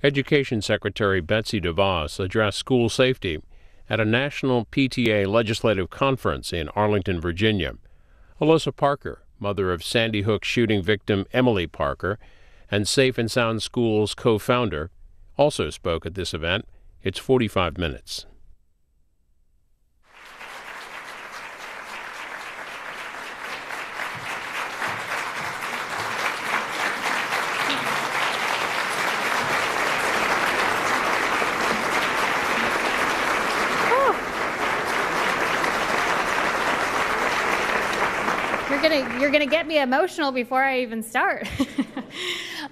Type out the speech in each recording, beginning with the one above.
Education Secretary Betsy DeVos addressed school safety at a National PTA Legislative Conference in Arlington, Virginia. Alissa Parker, mother of Sandy Hook shooting victim Emilie Parker and Safe and Sound Schools co-founder, also spoke at this event. It's 45 minutes. You're gonna get me emotional before I even start.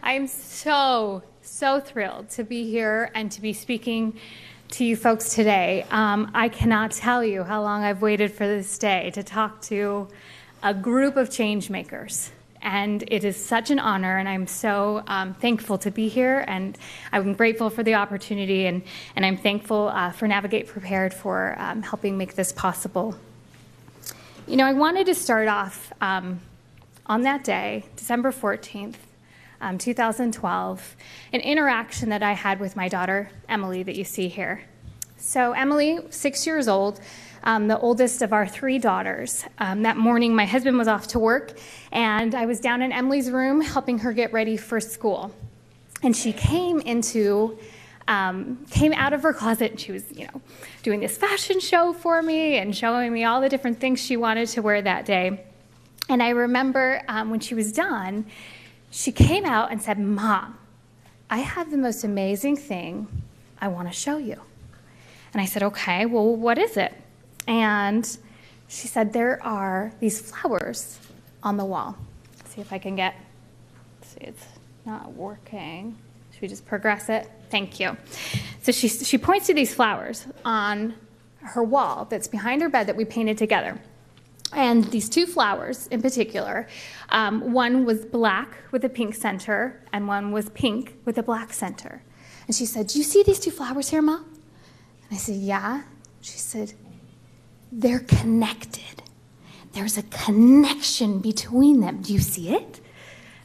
I'm so thrilled to be here and to be speaking to you folks today. I cannot tell you how long I've waited for this day to talk to a group of change makers. And it is such an honor, and I'm so thankful to be here, and I'm grateful for the opportunity, and I'm thankful for Navigate Prepared for helping make this possible. You know, I wanted to start off on that day, December 14th, 2012, an interaction that I had with my daughter, Emilie, that you see here. So Emilie, 6 years old, the oldest of our three daughters. That morning, my husband was off to work, and I was down in Emilie's room helping her get ready for school. And she came out of her closet, and she was, doing this fashion show for me and showing me all the different things she wanted to wear that day. And I remember when she was done, she came out and said, "Mom, I have the most amazing thing I want to show you." And I said, "Okay, well, what is it?" And she said, "There are these flowers on the wall." Let's see if I can see, it's not working. Should we just progress it? Thank you. So she points to these flowers on her wall that's behind her bed that we painted together. And these two flowers in particular, one was black with a pink center, and one was pink with a black center. And she said, "Do you see these two flowers here, Mom?" And I said, "Yeah." She said, "They're connected. There's a connection between them. Do you see it?"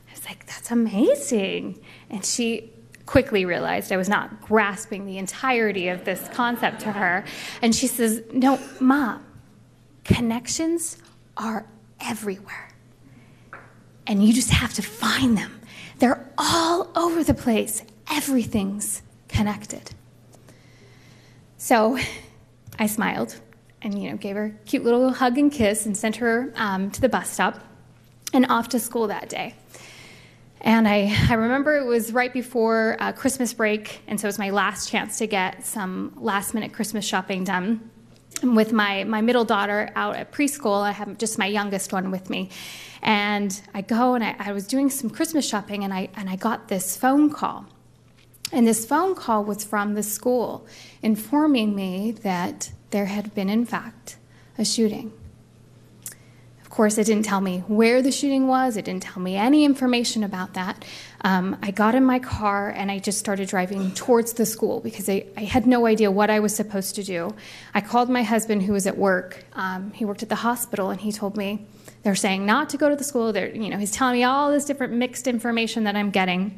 I was like, "That's amazing." And she quickly realized I was not grasping the entirety of this concept to her. And she says, "No, Mom, connections are everywhere. And you just have to find them. They're all over the place. Everything's connected." So I smiled and, gave her a cute little hug and kiss and sent her to the bus stop and off to school that day. And I remember it was right before Christmas break, and so it was my last chance to get some last-minute Christmas shopping done. With my middle daughter out at preschool, I have just my youngest one with me. And I go, and I was doing some Christmas shopping, and I got this phone call. And this phone call was from the school informing me that there had been, in fact, a shooting. Of course, it didn't tell me where the shooting was. It didn't tell me any information about that. I got in my car, and I just started driving towards the school because I had no idea what I was supposed to do. I called my husband, who was at work. He worked at the hospital, and he told me they're saying not to go to the school. He's telling me all this different mixed information that I'm getting.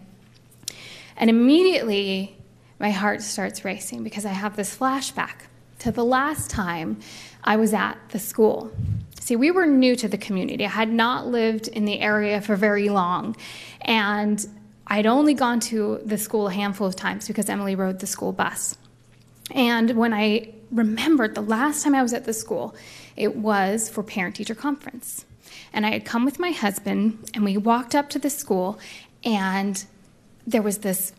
And immediately, my heart starts racing because I have this flashback to the last time I was at the school. See, we were new to the community. I had not lived in the area for very long, and I'd only gone to the school a handful of times because Emilie rode the school bus. And when I remembered the last time I was at the school, it was for parent-teacher conference. And I had come with my husband, and we walked up to the school, and there was this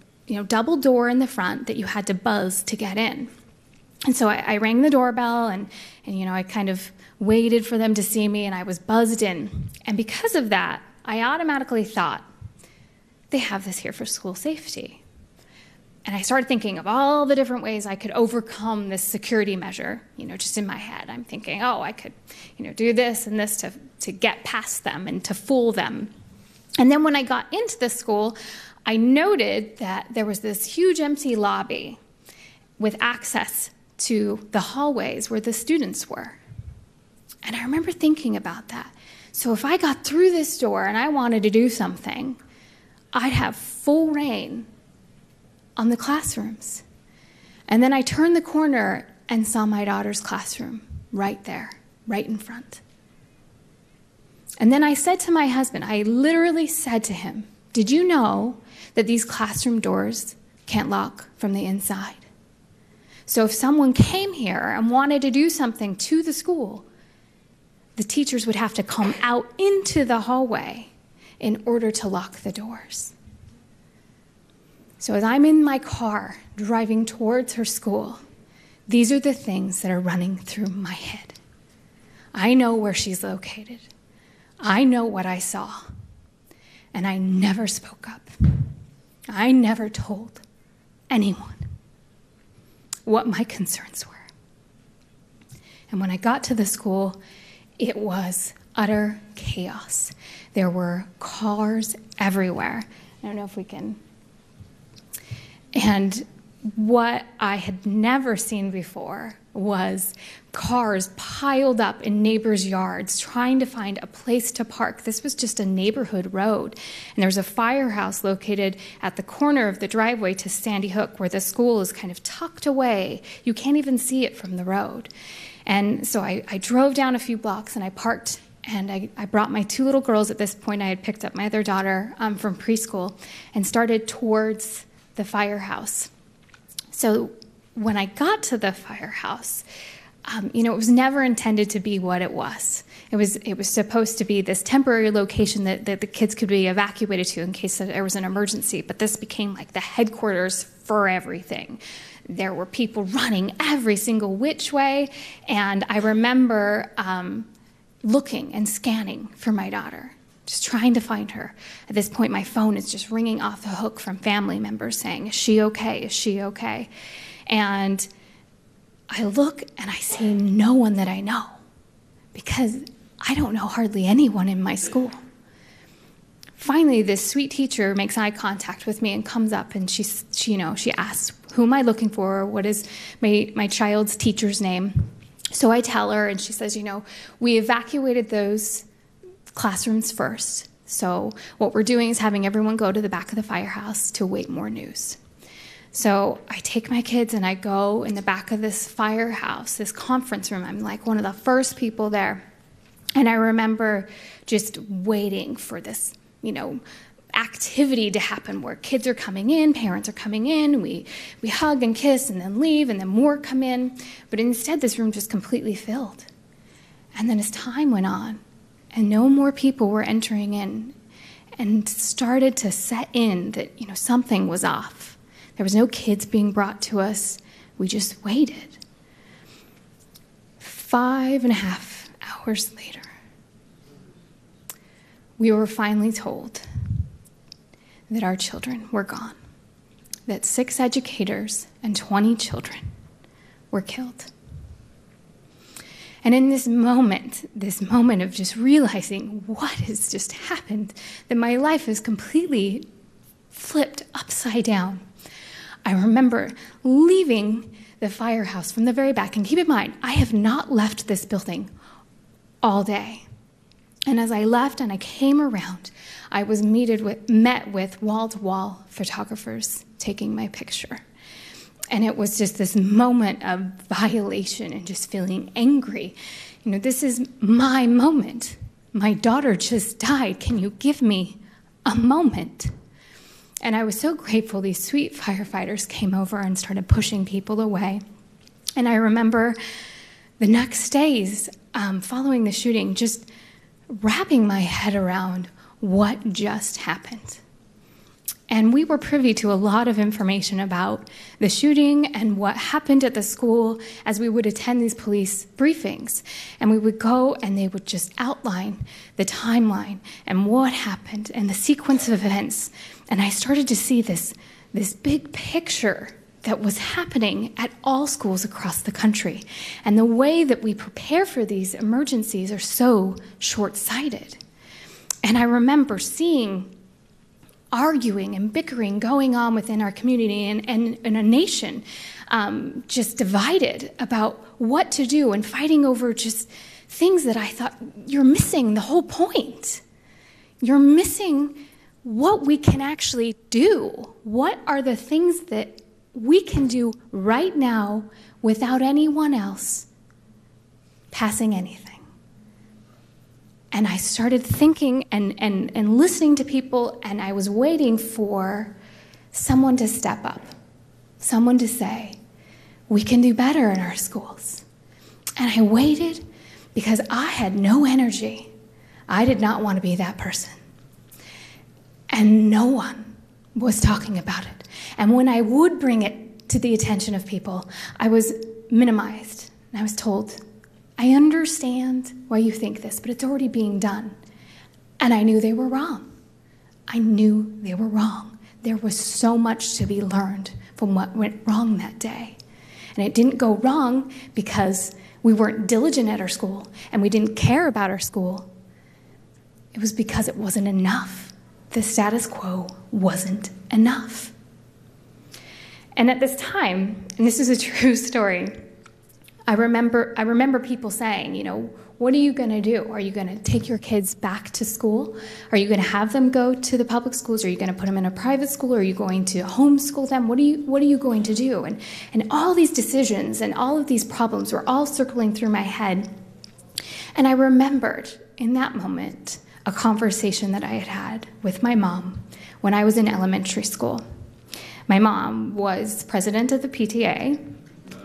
double door in the front that you had to buzz to get in. And so I rang the doorbell, and I kind of waited for them to see me, and I was buzzed in. And because of that, I automatically thought, they have this here for school safety. And I started thinking of all the different ways I could overcome this security measure, just in my head. I'm thinking, I could, do this and this to get past them and to fool them. And then when I got into the school, I noted that there was this huge empty lobby with access to the hallways where the students were. And I remember thinking about that. So if I got through this door and I wanted to do something, I'd have full reign on the classrooms. And then I turned the corner and saw my daughter's classroom right there, right in front. And then I said to my husband, I literally said to him, did you know that these classroom doors can't lock from the inside? So if someone came here and wanted to do something to the school, the teachers would have to come out into the hallway in order to lock the doors. So as I'm in my car driving towards her school, these are the things that are running through my head. I know where she's located. I know what I saw. And I never spoke up. I never told anyone what my concerns were. And when I got to the school, it was utter chaos. There were cars everywhere. I don't know if we can. And what I had never seen before was cars piled up in neighbors' yards trying to find a place to park. This was just a neighborhood road. And there was a firehouse located at the corner of the driveway to Sandy Hook where the school is kind of tucked away. You can't even see it from the road. And so I drove down a few blocks and I parked, and I brought my two little girls. At this point, I had picked up my other daughter from preschool and started towards the firehouse. So when I got to the firehouse, it was never intended to be what it was. It was supposed to be this temporary location that the kids could be evacuated to in case there was an emergency, but this became like the headquarters for everything. There were people running every single which way, and I remember looking and scanning for my daughter, just trying to find her. At this point, my phone is just ringing off the hook from family members saying, is she okay? Is she okay? And I look and I see no one that I know because I don't know hardly anyone in my school. Finally, this sweet teacher makes eye contact with me and comes up, and she asks, who am I looking for? What is my child's teacher's name? So I tell her, and she says, we evacuated those classrooms first. So what we're doing is having everyone go to the back of the firehouse to await more news. So I take my kids and I go in the back of this firehouse, this conference room. I'm like one of the first people there. And I remember just waiting for this, activity to happen where kids are coming in, parents are coming in, we hug and kiss and then leave and then more come in. But instead, this room just completely filled. And then as time went on and no more people were entering in and started to set in that, something was off. There was no kids being brought to us. We just waited. 5.5 hours later, we were finally told that our children were gone, that 6 educators and 20 children were killed. And in this moment of just realizing what has just happened, that my life is completely flipped upside down, I remember leaving the firehouse from the very back. And keep in mind, I have not left this building all day. And as I left and I came around, I was met with wall-to-wall photographers taking my picture. And it was just this moment of violation and just feeling angry. This is my moment. My daughter just died. Can you give me a moment? And I was so grateful these sweet firefighters came over and started pushing people away. And I remember the next days following the shooting, just wrapping my head around what just happened. And we were privy to a lot of information about the shooting and what happened at the school as we would attend these police briefings. And we would go and they would just outline the timeline and what happened and the sequence of events. And I started to see this big picture that was happening at all schools across the country. And the way that we prepare for these emergencies are so short-sighted. And I remember seeing arguing and bickering going on within our community and a nation just divided about what to do and fighting over just things that I thought, you're missing the whole point. You're missing what we can actually do. What are the things that we can do right now without anyone else passing anything? And I started thinking and listening to people, and I was waiting for someone to step up, someone to say, we can do better in our schools. And I waited because I had no energy. I did not want to be that person. And no one was talking about it. And when I would bring it to the attention of people, I was minimized. And I was told, I understand why you think this, but it's already being done. And I knew they were wrong. I knew they were wrong. There was so much to be learned from what went wrong that day. And it didn't go wrong because we weren't diligent at our school and we didn't care about our school. It was because it wasn't enough. The status quo wasn't enough. And at this time, and this is a true story, I remember people saying, what are you going to do? Are you going to take your kids back to school? Are you going to have them go to the public schools? Are you going to put them in a private school? Are you going to homeschool them? What are you going to do? And all these decisions and all of these problems were all circling through my head. And I remembered in that moment a conversation that I had had with my mom when I was in elementary school. My mom was president of the PTA.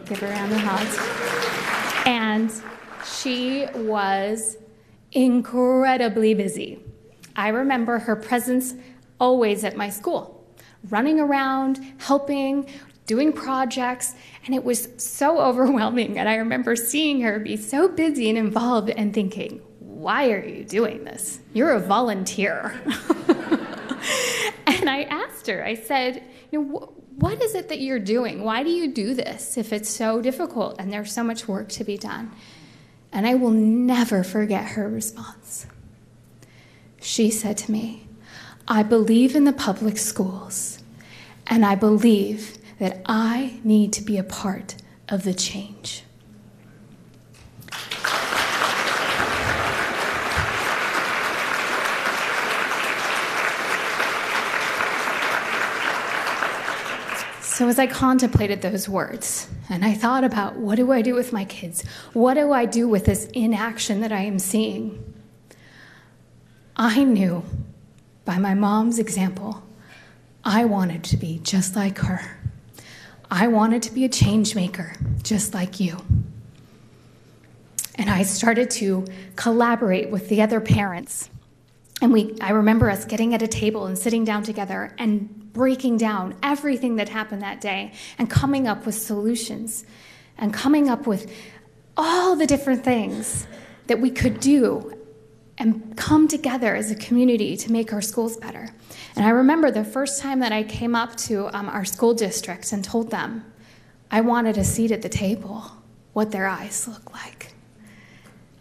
Give her a round of applause. And she was incredibly busy. I remember her presence always at my school, running around, helping, doing projects, and it was so overwhelming. And I remember seeing her be so busy and involved and thinking, why are you doing this? You're a volunteer. And I asked her, I said, what is it that you're doing? Why do you do this if it's so difficult and there's so much work to be done? And I will never forget her response. She said to me, I believe in the public schools, and I believe that I need to be a part of the change. So as I contemplated those words, and I thought about what do I do with my kids? What do I do with this inaction that I am seeing? I knew by my mom's example, I wanted to be just like her. I wanted to be a change maker, just like you. And I started to collaborate with the other parents. And I remember us getting at a table and sitting down together and breaking down everything that happened that day and coming up with solutions and coming up with all the different things that we could do and come together as a community to make our schools better. And I remember the first time that I came up to our school districts and told them I wanted a seat at the table, what their eyes look like.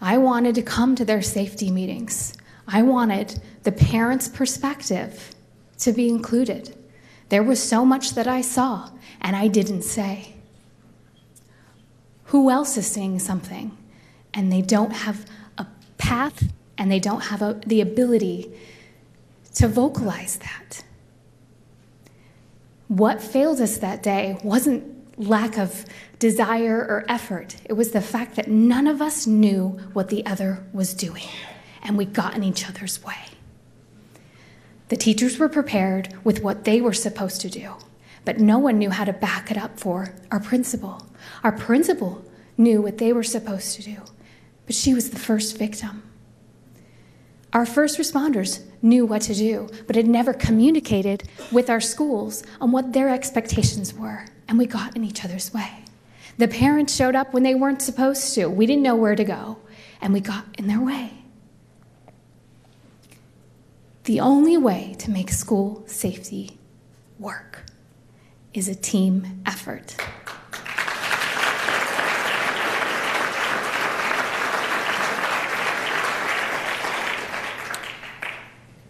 I wanted to come to their safety meetings. I wanted the parents' perspective to be included. There was so much that I saw, and I didn't say. Who else is saying something, and they don't have a path, and they don't have the ability to vocalize that? What failed us that day wasn't lack of desire or effort. It was the fact that none of us knew what the other was doing, and we got in each other's way. The teachers were prepared with what they were supposed to do, but no one knew how to back it up for our principal. Our principal knew what they were supposed to do, but she was the first victim. Our first responders knew what to do, but had never communicated with our schools on what their expectations were, and we got in each other's way. The parents showed up when they weren't supposed to. We didn't know where to go, and we got in their way. The only way to make school safety work is a team effort.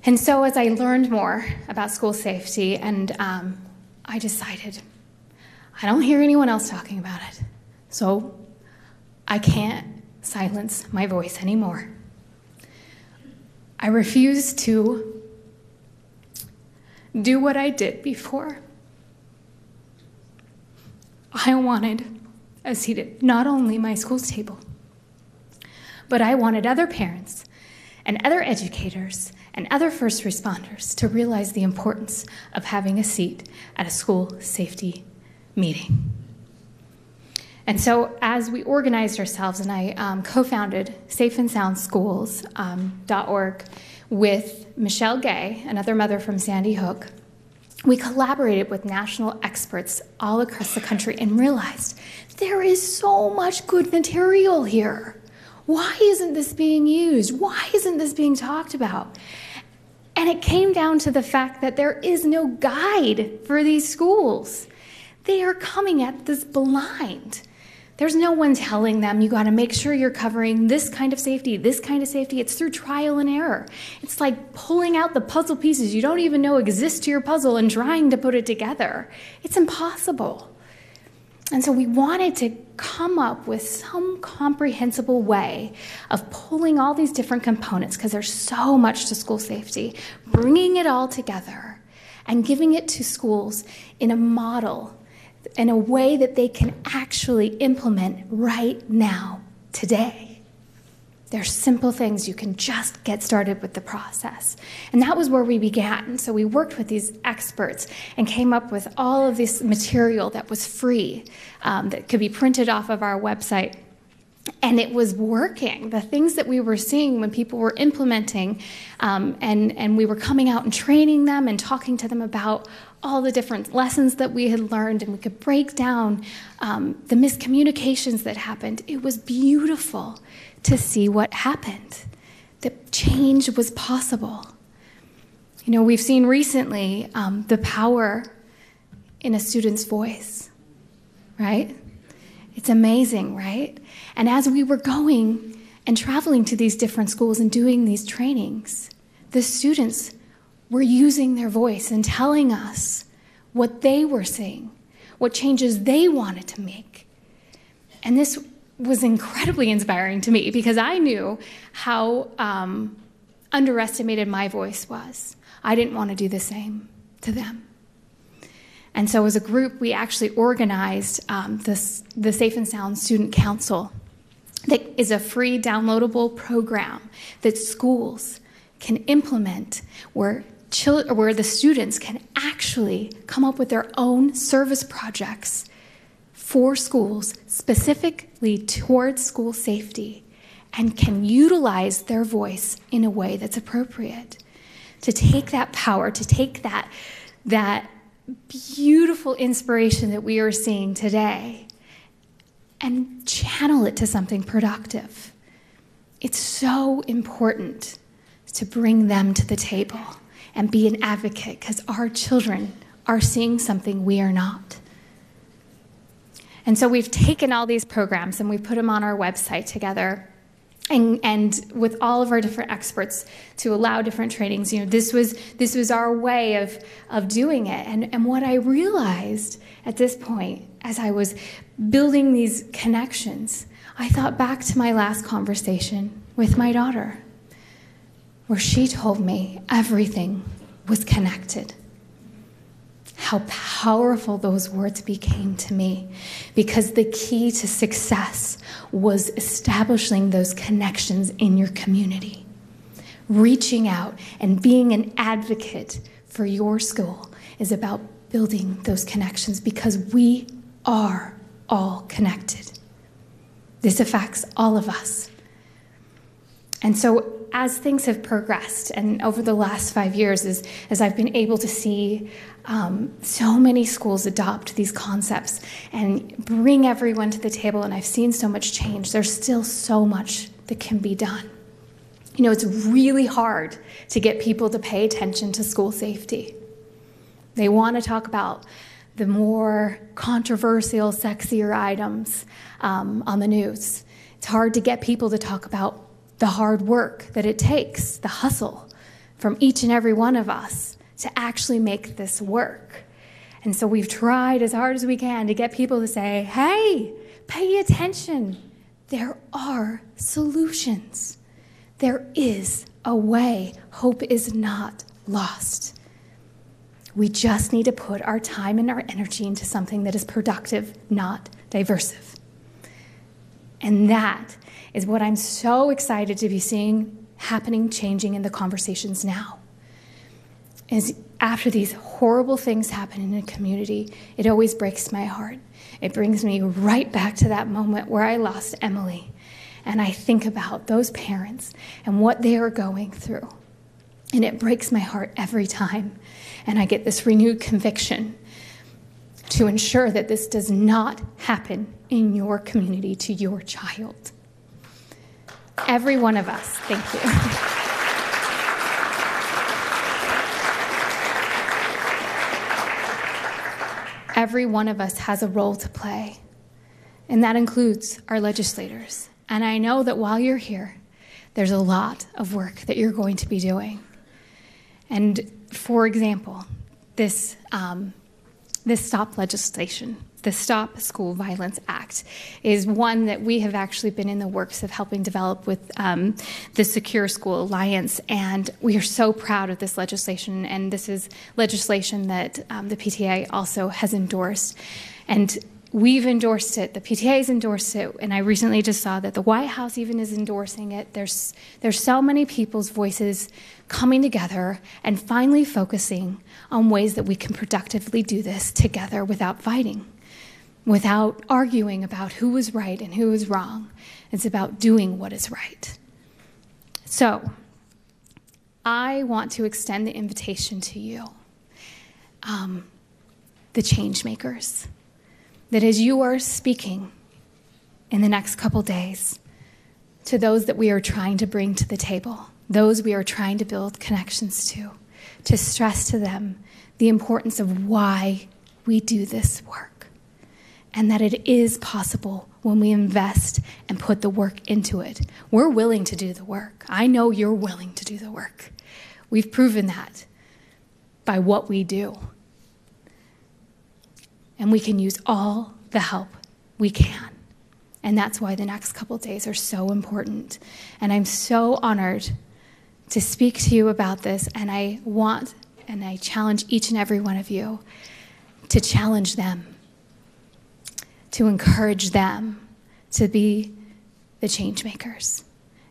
And so as I learned more about school safety, and I decided, I don't hear anyone else talking about it, so I can't silence my voice anymore. I refuse to do what I did before. I wanted a seat at not only my school's table, but I wanted other parents and other educators and other first responders to realize the importance of having a seat at a school safety meeting. And so as we organized ourselves, and I co-founded safeandsoundschools.org with Michelle Gay, another mother from Sandy Hook, we collaborated with national experts all across the country and realized there is so much good material here. Why isn't this being used? Why isn't this being talked about? And it came down to the fact that there is no guide for these schools. They are coming at this blind. There's no one telling them, you got to make sure you're covering this kind of safety, this kind of safety. It's through trial and error. It's like pulling out the puzzle pieces you don't even know exist to your puzzle and trying to put it together. It's impossible. And so we wanted to come up with some comprehensible way of pulling all these different components, because there's so much to school safety, bringing it all together and giving it to schools in a model, in a way that they can actually implement right now, today. There's simple things you can just get started with the process. And that was where we began. So we worked with these experts and came up with all of this material that was free, that could be printed off of our website. And it was working. The things that we were seeing when people were implementing, and we were coming out and training them and talking to them about all the different lessons that we had learned, and we could break down the miscommunications that happened. It was beautiful to see what happened. The change was possible. You know, we've seen recently the power in a student's voice, right? It's amazing, right? And as we were going and traveling to these different schools and doing these trainings, the students were using their voice and telling us what they were seeing, what changes they wanted to make. And this was incredibly inspiring to me, because I knew how underestimated my voice was. I didn't want to do the same to them. And so as a group, we actually organized the Safe and Sound Student Council. That is a free downloadable program that schools can implement, where the students can actually come up with their own service projects for schools specifically towards school safety, and can utilize their voice in a way that's appropriate. To take that power, to take that beautiful inspiration that we are seeing today and channel it to something productive. It's so important to bring them to the table and be an advocate, because our children are seeing something we are not. And so we've taken all these programs and we put them on our website together, and with all of our different experts to allow different trainings. You know, this was our way of doing it. And what I realized at this point, as I was building these connections, I thought back to my last conversation with my daughter, where she told me everything was connected. How powerful those words became to me, because the key to success was establishing those connections in your community. Reaching out and being an advocate for your school is about building those connections, because we are all connected. This affects all of us. And so as things have progressed, and over the last 5 years, as I've been able to see so many schools adopt these concepts and bring everyone to the table, and I've seen so much change, there's still so much that can be done. You know, it's really hard to get people to pay attention to school safety. They want to talk about the more controversial, sexier items on the news. It's hard to get people to talk about the hard work that it takes, the hustle from each and every one of us to actually make this work. And so we've tried as hard as we can to get people to say, hey, pay attention. There are solutions. There is a way. Hope is not lost. We just need to put our time and our energy into something that is productive, not diversive. And that is what I'm so excited to be seeing happening, changing in the conversations now. Is after these horrible things happen in a community, it always breaks my heart. It brings me right back to that moment where I lost Emilie. And I think about those parents and what they are going through. And it breaks my heart every time. And I get this renewed conviction to ensure that this does not happen in your community to your child. Every one of us, thank you. Every one of us has a role to play, and that includes our legislators. And I know that while you're here, there's a lot of work that you're going to be doing. And for example, this STOP legislation, the Stop School Violence Act, is one that we have actually been in the works of helping develop with the Secure School Alliance, and we are so proud of this legislation, and this is legislation that the PTA also has endorsed. And we've endorsed it, the PTA's endorsed it, and I recently just saw that the White House even is endorsing it. There's so many people's voices coming together and finally focusing on ways that we can productively do this together without fighting, without arguing about who is right and who is wrong. It's about doing what is right. So I want to extend the invitation to you, the change makers, that as you are speaking in the next couple days to those that we are trying to bring to the table, those we are trying to build connections to stress to them the importance of why we do this work, and that it is possible when we invest and put the work into it. We're willing to do the work. I know you're willing to do the work. We've proven that by what we do. And we can use all the help we can. And that's why the next couple of days are so important. And I'm so honored to speak to you about this, and I challenge each and every one of you to challenge them, to encourage them to be the change makers,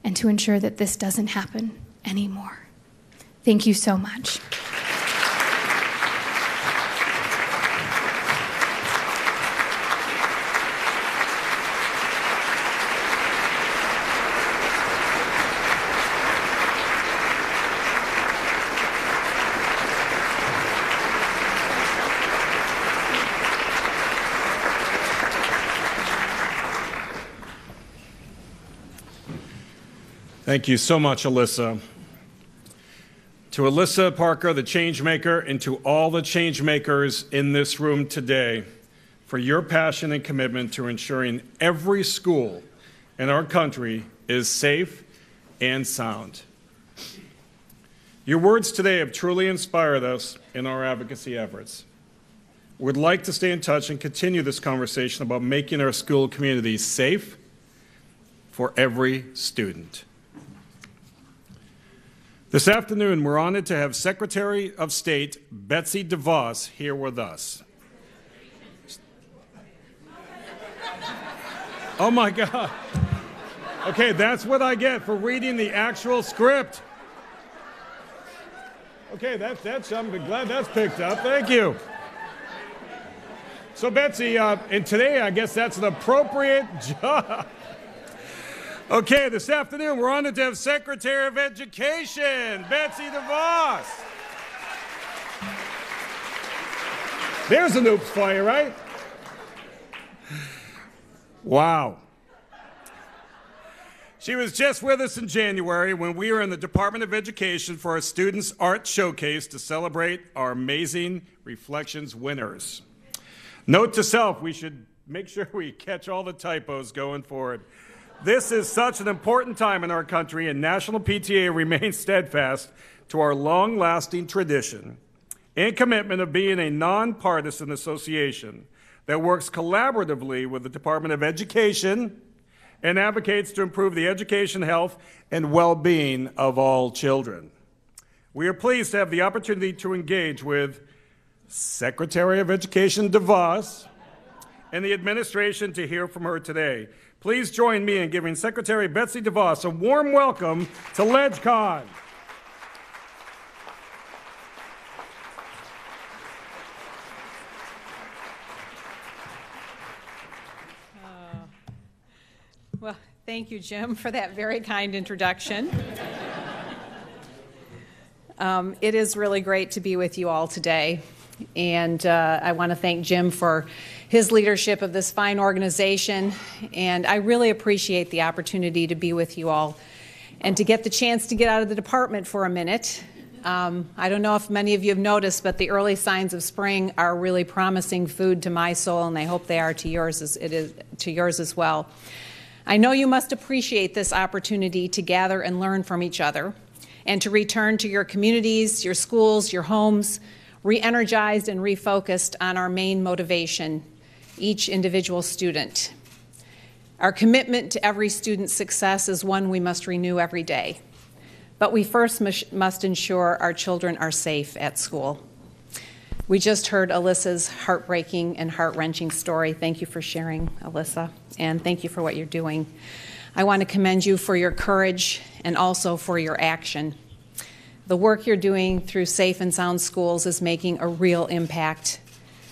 and to ensure that this doesn't happen anymore. Thank you so much. Thank you so much, Alissa. To Alissa Parker, the change maker, and to all the change makers in this room today, for your passion and commitment to ensuring every school in our country is safe and sound. Your words today have truly inspired us in our advocacy efforts. We'd like to stay in touch and continue this conversation about making our school communities safe for every student. This afternoon, we're honored to have Secretary of State Betsy DeVos here with us. Oh my God. Okay, that's what I get for reading the actual script. Okay, that's I'm glad that's picked up. Thank you. So Betsy, and today I guess that's an appropriate job. Okay, this afternoon we're honored to have Secretary of Education, Betsy DeVos. There's an oops for you, right? Wow. She was just with us in January when we were in the Department of Education for our Students' Art Showcase to celebrate our Amazing Reflections winners. Note to self, we should make sure we catch all the typos going forward. This is such an important time in our country, and National PTA remains steadfast to our long-lasting tradition and commitment of being a nonpartisan association that works collaboratively with the Department of Education and advocates to improve the education, health, and well-being of all children. We are pleased to have the opportunity to engage with Secretary of Education DeVos, and the administration to hear from her today. Please join me in giving Secretary Betsy DeVos a warm welcome to LegCon. Well, thank you, Jim, for that very kind introduction. It is really great to be with you all today, and I want to thank Jim for his leadership of this fine organization, and I really appreciate the opportunity to be with you all and to get the chance to get out of the department for a minute. I don't know if many of you have noticed, but the early signs of spring are really promising food to my soul, and I hope they are to yours as well. I know you must appreciate this opportunity to gather and learn from each other and to return to your communities, your schools, your homes, re-energized and refocused on our main motivation, each individual student. Our commitment to every student's success is one we must renew every day, but we first must ensure our children are safe at school. We just heard Alissa's heartbreaking and heart-wrenching story. Thank you for sharing, Alissa, and thank you for what you're doing. I want to commend you for your courage and also for your action. The work you're doing through Safe and Sound Schools is making a real impact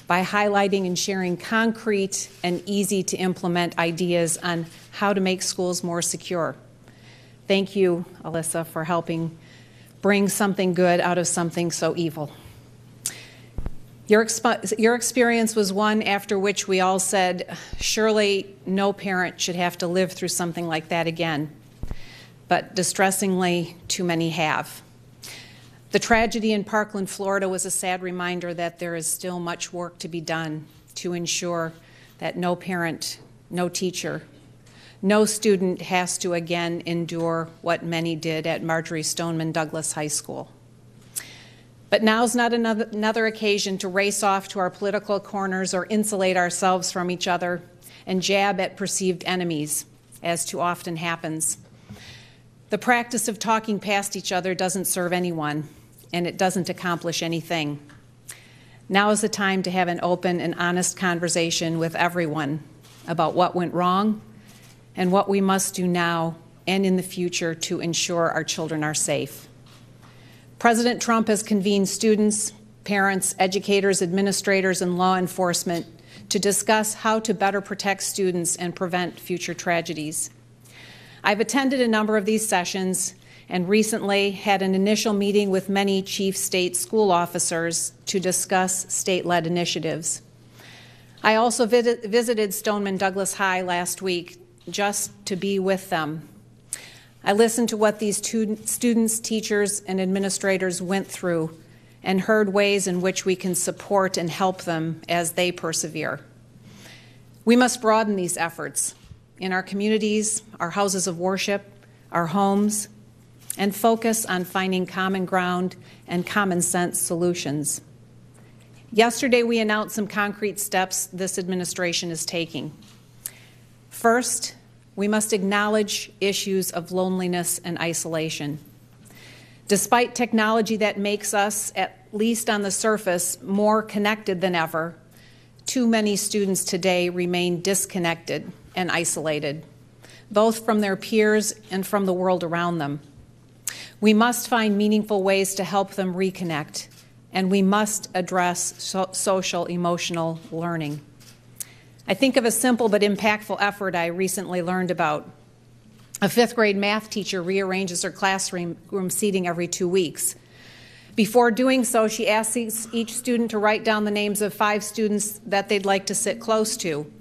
by highlighting and sharing concrete and easy-to-implement ideas on how to make schools more secure. Thank you, Alissa, for helping bring something good out of something so evil. Your experience was one after which we all said, surely no parent should have to live through something like that again. But distressingly, too many have. The tragedy in Parkland, Florida was a sad reminder that there is still much work to be done to ensure that no parent, no teacher, no student has to again endure what many did at Marjorie Stoneman Douglas High School. But now's not another occasion to race off to our political corners or insulate ourselves from each other and jab at perceived enemies, as too often happens. The practice of talking past each other doesn't serve anyone, and it doesn't accomplish anything. Now is the time to have an open and honest conversation with everyone about what went wrong and what we must do now and in the future to ensure our children are safe. President Trump has convened students, parents, educators, administrators, and law enforcement to discuss how to better protect students and prevent future tragedies. I've attended a number of these sessions and recently had an initial meeting with many chief state school officers to discuss state-led initiatives. I also visited Stoneman Douglas High last week just to be with them. I listened to what these students, teachers, and administrators went through and heard ways in which we can support and help them as they persevere. We must broaden these efforts in our communities, our houses of worship, our homes, and focus on finding common ground and common sense solutions. Yesterday, we announced some concrete steps this administration is taking. First, we must acknowledge issues of loneliness and isolation. Despite technology that makes us, at least on the surface, more connected than ever, too many students today remain disconnected and isolated, both from their peers and from the world around them. We must find meaningful ways to help them reconnect, and we must address social emotional learning. I think of a simple but impactful effort I recently learned about. A fifth grade math teacher rearranges her classroom seating every 2 weeks. Before doing so, she asks each student to write down the names of 5 students that they'd like to sit close to,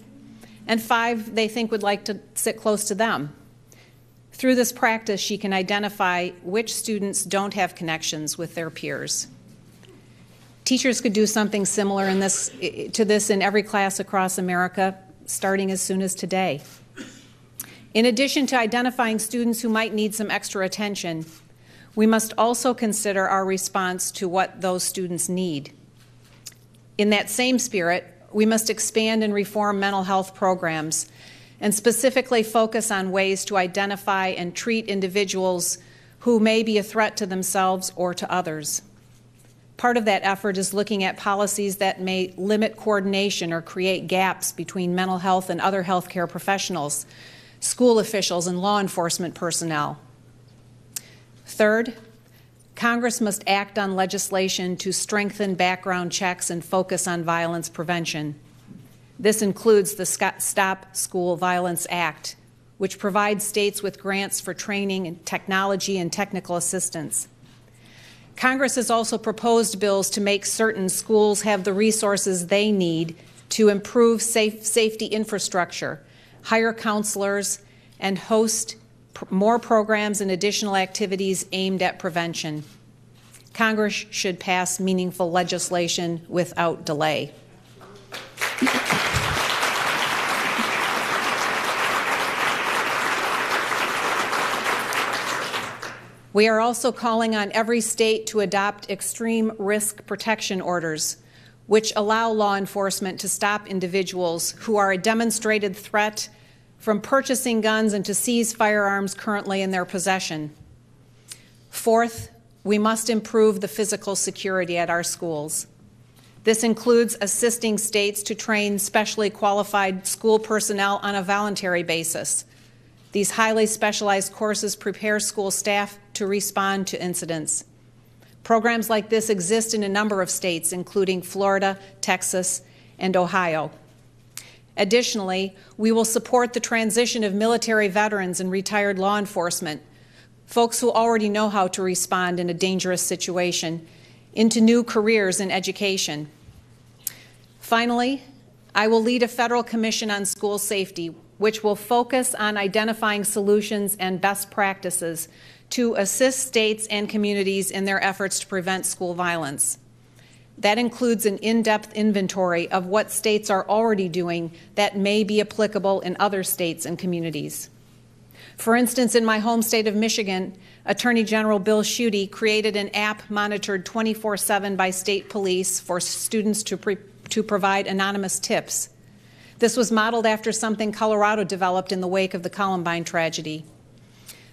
and 5 they think would like to sit close to them. Through this practice, she can identify which students don't have connections with their peers. Teachers could do something similar to this in every class across America, starting as soon as today. In addition to identifying students who might need some extra attention, we must also consider our response to what those students need. In that same spirit, we must expand and reform mental health programs and specifically focus on ways to identify and treat individuals who may be a threat to themselves or to others. Part of that effort is looking at policies that may limit coordination or create gaps between mental health and other healthcare professionals, school officials, and law enforcement personnel. Third, Congress must act on legislation to strengthen background checks and focus on violence prevention. This includes the Stop School Violence Act, which provides states with grants for training and technology and technical assistance. Congress has also proposed bills to make certain schools have the resources they need to improve safety infrastructure, hire counselors, and host more programs and additional activities aimed at prevention. Congress should pass meaningful legislation without delay. We are also calling on every state to adopt extreme risk protection orders, which allow law enforcement to stop individuals who are a demonstrated threat from purchasing guns and to seize firearms currently in their possession. Fourth, we must improve the physical security at our schools. This includes assisting states to train specially qualified school personnel on a voluntary basis. These highly specialized courses prepare school staff to respond to incidents. Programs like this exist in a number of states, including Florida, Texas, and Ohio. Additionally, we will support the transition of military veterans and retired law enforcement, folks who already know how to respond in a dangerous situation, into new careers in education. Finally, I will lead a federal commission on school safety, which will focus on identifying solutions and best practices to assist states and communities in their efforts to prevent school violence. That includes an in-depth inventory of what states are already doing that may be applicable in other states and communities. For instance, in my home state of Michigan, Attorney General Bill Schuette created an app monitored 24/7 by state police for students to provide anonymous tips. This was modeled after something Colorado developed in the wake of the Columbine tragedy.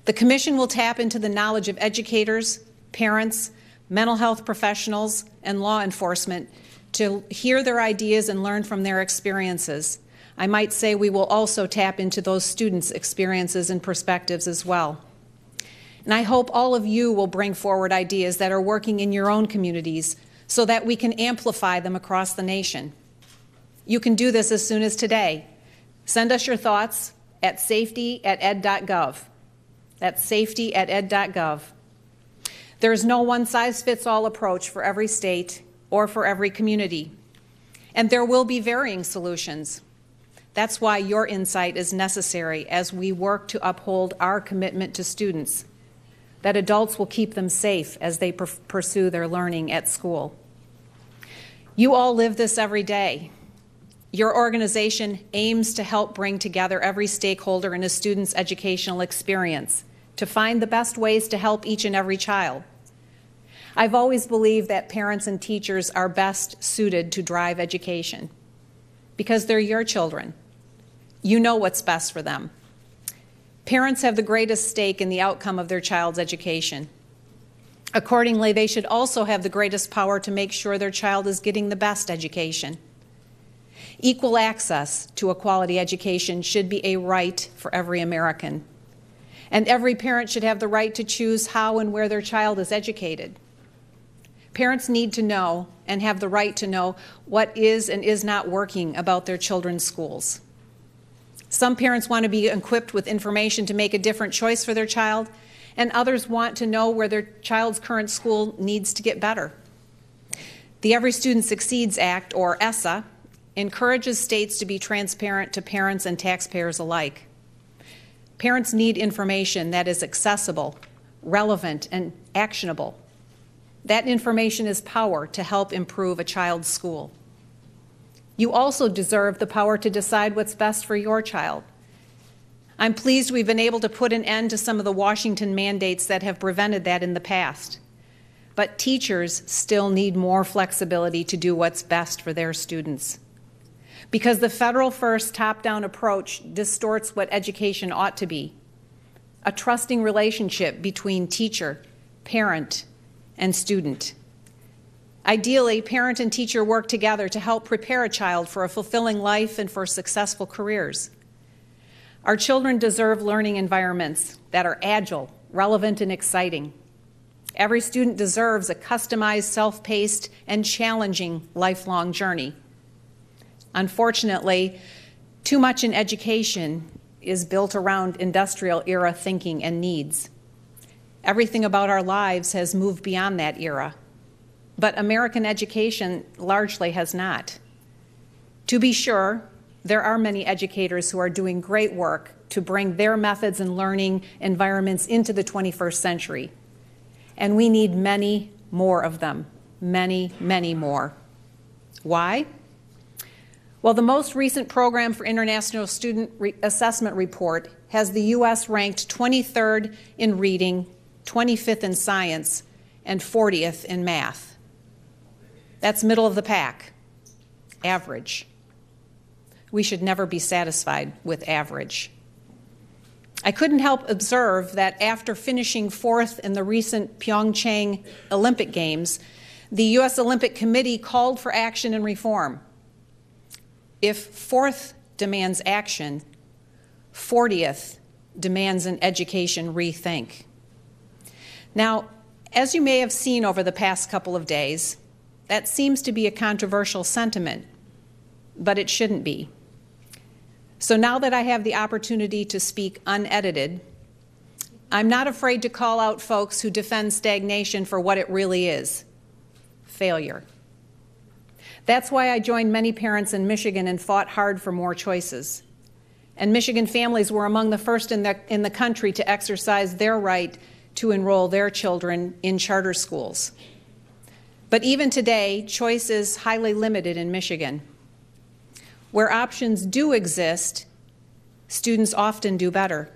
The Commission will tap into the knowledge of educators, parents, mental health professionals, and law enforcement to hear their ideas and learn from their experiences. I might say we will also tap into those students' experiences and perspectives as well. And I hope all of you will bring forward ideas that are working in your own communities so that we can amplify them across the nation. You can do this as soon as today. Send us your thoughts at safety@ed.gov. That's safety@ed.gov. There is no one-size-fits-all approach for every state or for every community, and there will be varying solutions. That's why your insight is necessary as we work to uphold our commitment to students, that adults will keep them safe as they pursue their learning at school. You all live this every day. Your organization aims to help bring together every stakeholder in a student's educational experience to find the best ways to help each and every child. I've always believed that parents and teachers are best suited to drive education because they're your children. You know what's best for them. Parents have the greatest stake in the outcome of their child's education. Accordingly, they should also have the greatest power to make sure their child is getting the best education. Equal access to a quality education should be a right for every American. And every parent should have the right to choose how and where their child is educated. Parents need to know and have the right to know what is and is not working about their children's schools. Some parents want to be equipped with information to make a different choice for their child, and others want to know where their child's current school needs to get better. The Every Student Succeeds Act, or ESSA, encourages states to be transparent to parents and taxpayers alike. Parents need information that is accessible, relevant, and actionable. That information is power to help improve a child's school. You also deserve the power to decide what's best for your child. I'm pleased we've been able to put an end to some of the Washington mandates that have prevented that in the past. But teachers still need more flexibility to do what's best for their students. Because the federal first top-down approach distorts what education ought to be: a trusting relationship between teacher, parent, and student. Ideally, parent and teacher work together to help prepare a child for a fulfilling life and for successful careers. Our children deserve learning environments that are agile, relevant, and exciting. Every student deserves a customized, self-paced, and challenging lifelong journey. Unfortunately, too much in education is built around industrial-era thinking and needs. Everything about our lives has moved beyond that era, but American education largely has not. To be sure, there are many educators who are doing great work to bring their methods and learning environments into the 21st century. And we need many more of them, many, many more. Why? Well, the most recent Program for International Student Assessment report has the U.S. ranked 23rd in reading, 25th in science, and 40th in math. That's middle of the pack, average. We should never be satisfied with average. I couldn't help observe that after finishing fourth in the recent Pyeongchang Olympic Games, the U.S. Olympic Committee called for action and reform. If fourth demands action, 40th demands an education rethink. Now, as you may have seen over the past couple of days, that seems to be a controversial sentiment, but it shouldn't be. So now that I have the opportunity to speak unedited, I'm not afraid to call out folks who defend stagnation for what it really is: failure. That's why I joined many parents in Michigan and fought hard for more choices. And Michigan families were among the first in the country to exercise their right to enroll their children in charter schools. But even today, choice is highly limited in Michigan. Where options do exist, students often do better.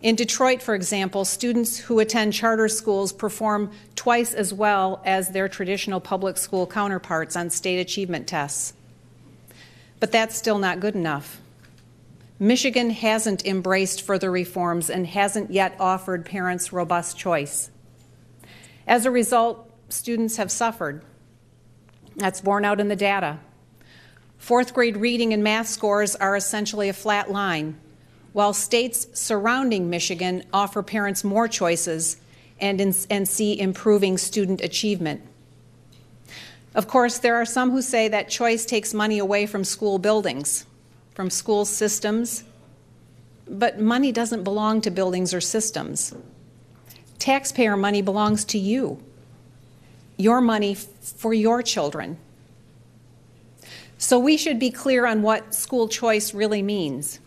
In Detroit, for example, students who attend charter schools perform twice as well as their traditional public school counterparts on state achievement tests. But that's still not good enough. Michigan hasn't embraced further reforms and hasn't yet offered parents robust choice. As a result, students have suffered. That's borne out in the data. Fourth grade reading and math scores are essentially a flat line, while states surrounding Michigan offer parents more choices and see improving student achievement. Of course, there are some who say that choice takes money away from school buildings, from school systems, but money doesn't belong to buildings or systems. Taxpayer money belongs to you, your money for your children. So we should be clear on what school choice really means.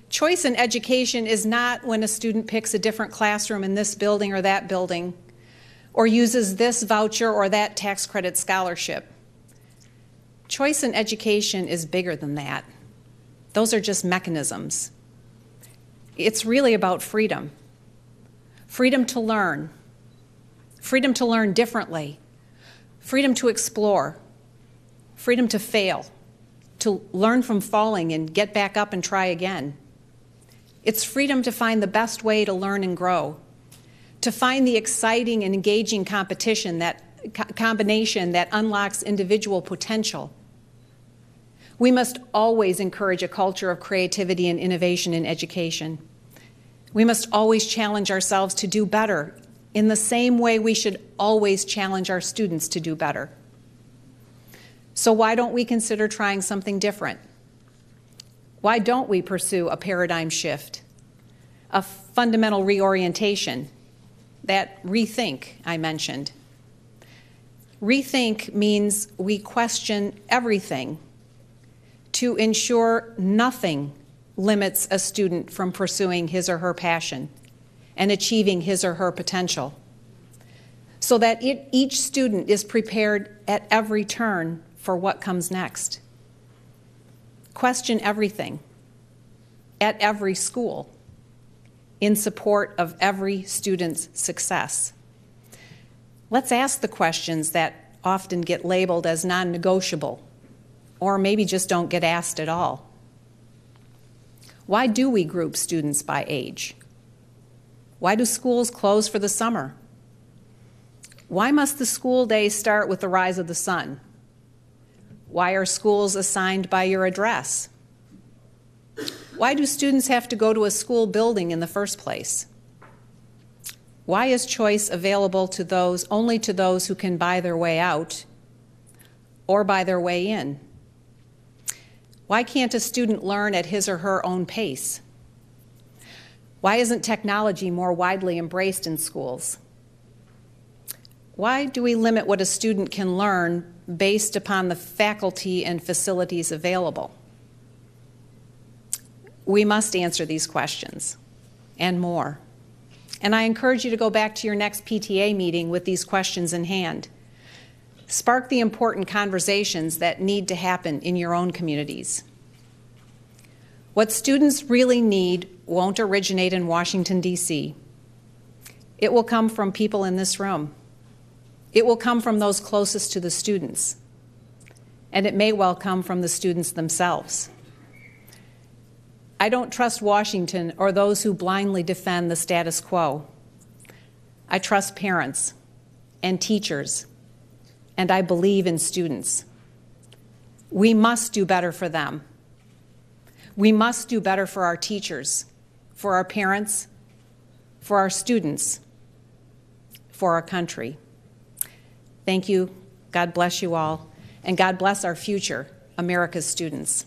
Choice in education is not when a student picks a different classroom in this building or that building, or uses this voucher or that tax credit scholarship. Choice in education is bigger than that. Those are just mechanisms. It's really about freedom. Freedom to learn differently, freedom to explore, freedom to fail, to learn from falling and get back up and try again. It's freedom to find the best way to learn and grow, to find the exciting and engaging combination that unlocks individual potential. We must always encourage a culture of creativity and innovation in education. We must always challenge ourselves to do better in the same way we should always challenge our students to do better. So why don't we consider trying something different? Why don't we pursue a paradigm shift, a fundamental reorientation, that rethink I mentioned? Rethink means we question everything to ensure nothing limits a student from pursuing his or her passion and achieving his or her potential, so that each student is prepared at every turn for what comes next. Question everything at every school in support of every student's success. Let's ask the questions that often get labeled as non-negotiable, or maybe just don't get asked at all. Why do we group students by age? Why do schools close for the summer? Why must the school day start with the rise of the sun? Why are schools assigned by your address? Why do students have to go to a school building in the first place? Why is choice available to those only to those who can buy their way out or buy their way in? Why can't a student learn at his or her own pace? Why isn't technology more widely embraced in schools? Why do we limit what a student can learn based upon the faculty and facilities available? We must answer these questions and more. And I encourage you to go back to your next PTA meeting with these questions in hand. Spark the important conversations that need to happen in your own communities. What students really need won't originate in Washington, D.C. It will come from people in this room. It will come from those closest to the students. And it may well come from the students themselves. I don't trust Washington or those who blindly defend the status quo. I trust parents and teachers, and I believe in students. We must do better for them. We must do better for our teachers, for our parents, for our students, for our country. Thank you. God bless you all. And God bless our future, America's students.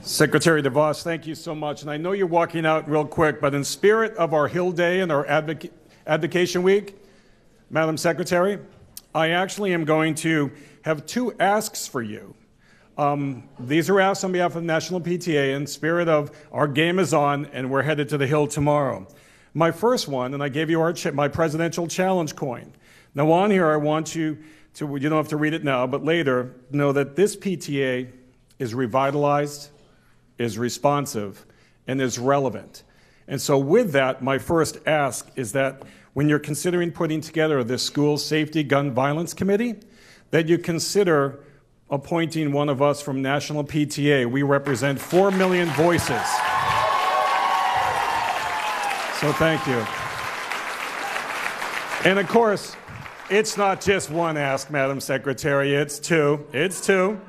Secretary DeVos, thank you so much. And I know you're walking out real quick, but in spirit of our Hill Day and our Advocation Week, Madam Secretary, I actually am going to have two asks for you. These are asks on behalf of National PTA in spirit of our game is on and we're headed to the Hill tomorrow. My first one, and I gave you my presidential challenge coin. Now on here, I want you to, you don't have to read it now, but later, know that this PTA is revitalized, is responsive, and is relevant. And so with that, my first ask is that when you're considering putting together this School Safety Gun Violence Committee, that you consider appointing one of us from National PTA. We represent 4 million voices. So thank you. And of course, it's not just one ask, Madam Secretary, it's two. It's two.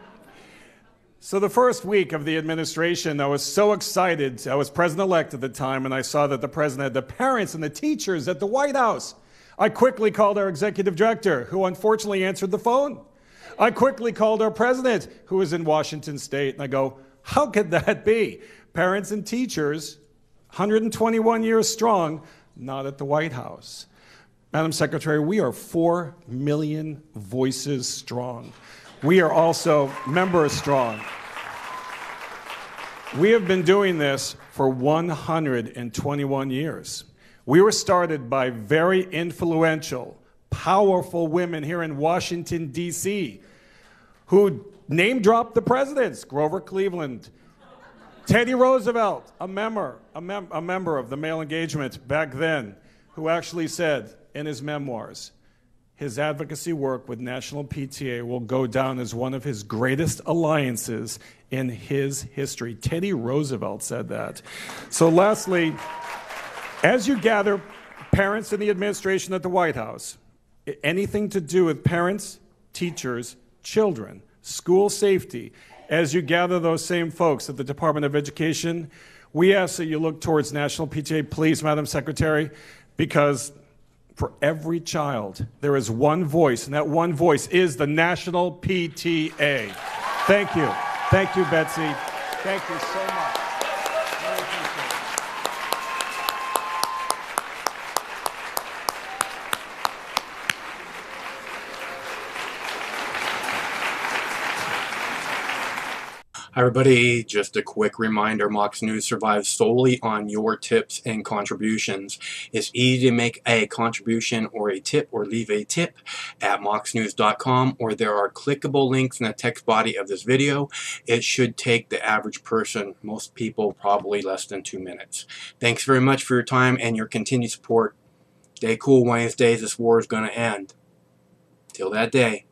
So the first week of the administration, I was so excited. I was president-elect at the time, and I saw that the president had the parents and the teachers at the White House. I quickly called our executive director, who unfortunately answered the phone. I quickly called our president, who was in Washington State, and I go, how could that be? Parents and teachers, 121 years strong, not at the White House. Madam Secretary, we are 4 million voices strong. We are also members strong. We have been doing this for 121 years. We were started by very influential, powerful women here in Washington, D.C., who name-dropped the presidents, Grover Cleveland, Teddy Roosevelt, a member of the male engagement back then, who actually said in his memoirs, his advocacy work with National PTA will go down as one of his greatest alliances in his history. Teddy Roosevelt said that. So lastly, as you gather parents in the administration at the White House, anything to do with parents, teachers, children, school safety, as you gather those same folks at the Department of Education, we ask that you look towards National PTA, please, Madam Secretary, because for every child, there is one voice, and that one voice is the National PTA. Thank you. Thank you, Betsy. Thank you so much. Very appreciate it. I Everybody, just a quick reminder, Mox News survives solely on your tips and contributions. It's easy to make a contribution or a tip or leave a tip at moxnews.com, or there are clickable links in the text body of this video. It should take the average person, most people, probably less than 2 minutes. Thanks very much for your time and your continued support. Stay cool, Wednesdays. This war is going to end. Till that day.